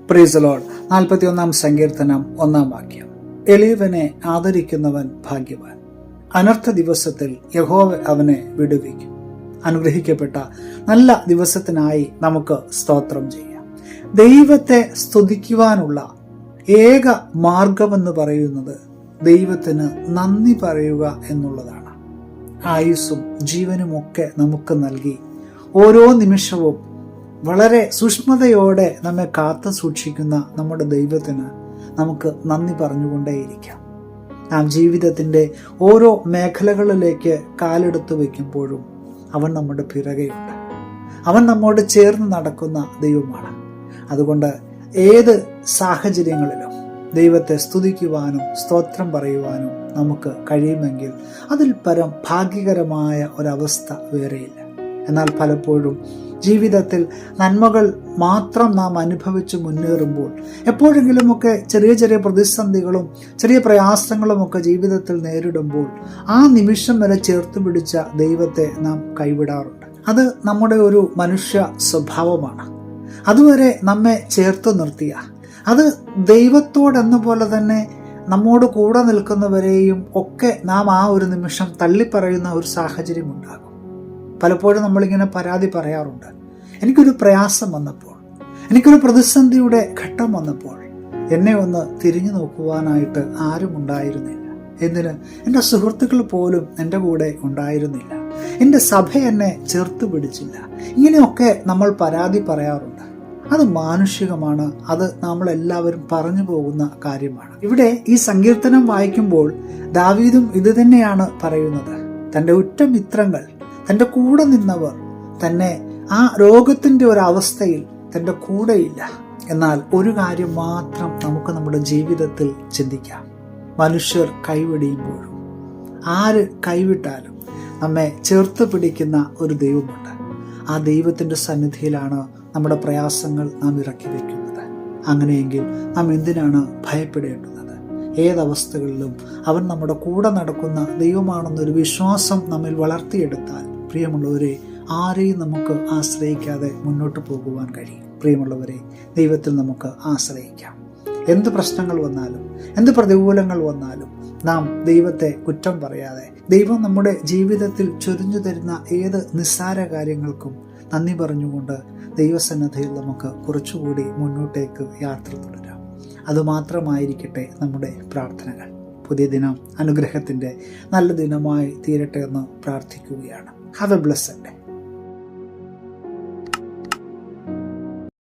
Praise the Lord. 41 സങ്കീർത്തനം 1 വാക്യം. എളിയവനെ ആദരിക്കുന്നവൻ ഭാഗ്യവാൻ. അനർത്ഥ ദിവസത്തിൽ യഹോവ അവനെ വിടുവിക്കും. അനുഗ്രഹിക്കപ്പെട്ട നല്ല ദിവസത്തിനായി നമുക്ക് സ്തോത്രം ചെയ്യാം. ദൈവത്തെ സ്തുതിക്കുവാനുള്ള ഏക മാർഗമെന്ന് പറയുന്നത് ദൈവത്തിന് നന്ദി പറയുക എന്നുള്ളതാണ്. ആയുസ്സും ജീവനുമൊക്കെ നമുക്ക് നൽകി ഓരോ നിമിഷവും വളരെ സൂക്ഷ്മതയോടെ നമ്മെ കാത്തു സൂക്ഷിക്കുന്ന നമ്മുടെ ദൈവത്തിന് നമുക്ക് നന്ദി പറഞ്ഞുകൊണ്ടേയിരിക്കാം. നാം ജീവിതത്തിൻ്റെ ഓരോ മേഖലകളിലേക്ക് കാലെടുത്ത് വയ്ക്കുമ്പോഴും അവൻ നമ്മുടെ പിറകെയുണ്ട്. അവൻ നമ്മോട് ചേർന്ന് നടക്കുന്ന ദൈവമാണ്. അതുകൊണ്ട് ഏത് സാഹചര്യങ്ങളിലും ദൈവത്തെ സ്തുതിക്കുവാനും സ്തോത്രം പറയുവാനും നമുക്ക് കഴിയുമെങ്കിൽ അതിൽ പരം ഭാഗ്യകരമായ ഒരവസ്ഥ വേറെയില്ല. എന്നാൽ പലപ്പോഴും ജീവിതത്തിൽ നന്മകൾ മാത്രം നാം അനുഭവിച്ച് മുന്നേറുമ്പോൾ എപ്പോഴെങ്കിലുമൊക്കെ ചെറിയ ചെറിയ പ്രതിസന്ധികളും ചെറിയ പ്രയാസങ്ങളുമൊക്കെ ജീവിതത്തിൽ നേരിടുമ്പോൾ ആ നിമിഷം വരെ ചേർത്ത് പിടിച്ച ദൈവത്തെ നാം കൈവിടാറുണ്ട്. അത് നമ്മുടെ ഒരു മനുഷ്യ സ്വഭാവമാണ്. അതുവരെ നമ്മെ ചേർത്ത് നിർത്തിയ, അത് ദൈവത്തോടെന്ന പോലെ തന്നെ നമ്മോട് കൂടെ നിൽക്കുന്നവരെയും ഒക്കെ നാം ആ ഒരു നിമിഷം തള്ളിപ്പറയുന്ന ഒരു സാഹചര്യം ഉണ്ടാകും. പലപ്പോഴും നമ്മളിങ്ങനെ പരാതി പറയാറുണ്ട്. എനിക്കൊരു പ്രയാസം വന്നപ്പോൾ, എനിക്കൊരു പ്രതിസന്ധിയുടെ ഘട്ടം വന്നപ്പോൾ എന്നെ ഒന്ന് തിരിഞ്ഞു നോക്കുവാനായിട്ട് ആരും ഉണ്ടായിരുന്നില്ല. എന്തിന്? എൻ്റെ സുഹൃത്തുക്കൾ പോലും എൻ്റെ കൂടെ ഉണ്ടായിരുന്നില്ല. എൻ്റെ സഭ എന്നെ ചേർത്ത് പിടിച്ചില്ല. ഇങ്ങനെയൊക്കെ നമ്മൾ പരാതി പറയാറുണ്ട്. അത് മാനുഷികമാണ്. അത് നമ്മളെല്ലാവരും പറഞ്ഞു പോകുന്ന കാര്യമാണ്. ഇവിടെ ഈ സങ്കീർത്തനം വായിക്കുമ്പോൾ ദാവീദും ഇത് തന്നെയാണ് പറയുന്നത്. തൻ്റെ ഉറ്റമിത്രങ്ങൾ, തൻ്റെ കൂടെ നിന്നവർ തന്നെ ആ രോഗത്തിൻ്റെ ഒരവസ്ഥയിൽ തൻ്റെ കൂടെയില്ല. എന്നാൽ ഒരു കാര്യം മാത്രം നമുക്ക് നമ്മുടെ ജീവിതത്തിൽ ചിന്തിക്കാം. മനുഷ്യർ കൈവെടിയുമ്പോഴും ആര് കൈവിട്ടാലും നമ്മെ ചേർത്ത് പിടിക്കുന്ന ഒരു ദൈവമുണ്ട്. ആ ദൈവത്തിൻ്റെ സന്നിധിയിലാണ് നമ്മുടെ പ്രയാസങ്ങൾ നാം ഇറക്കി വയ്ക്കുന്നത്. അങ്ങനെയെങ്കിൽ നാം എന്തിനാണ് ഭയപ്പെടേണ്ടുന്നത്? ഏതവസ്ഥകളിലും അവൻ നമ്മുടെ കൂടെ നടക്കുന്ന ദൈവമാണെന്നൊരു വിശ്വാസം നമ്മിൽ വളർത്തിയെടുത്താൽ പ്രിയമുള്ളവരെ, ആരെയും നമുക്ക് ആശ്രയിക്കാതെ മുന്നോട്ട് പോകുവാൻ കഴിയും. പ്രിയമുള്ളവരെ, ദൈവത്തിൽ നമുക്ക് ആശ്രയിക്കാം. എന്ത് പ്രശ്നങ്ങൾ വന്നാലും, എന്ത് പ്രതികൂലങ്ങൾ വന്നാലും നാം ദൈവത്തെ കുറ്റം പറയാതെ, ദൈവം നമ്മുടെ ജീവിതത്തിൽ ചൊരിഞ്ഞു തരുന്ന ഏത് നിസ്സാര കാര്യങ്ങൾക്കും നന്ദി പറഞ്ഞുകൊണ്ട് ദൈവസന്നിധിയിൽ നമുക്ക് കുറച്ചുകൂടി മുന്നോട്ടേക്ക് യാത്ര തുടരാം. അതുമാത്രമായിരിക്കട്ടെ നമ്മുടെ പ്രാർത്ഥനകൾ. പുതിയ ദിനം അനുഗ്രഹത്തിൻ്റെ നല്ല ദിനമായി തീരട്ടെ എന്ന് പ്രാർത്ഥിക്കുകയാണ്. Have A blessed day.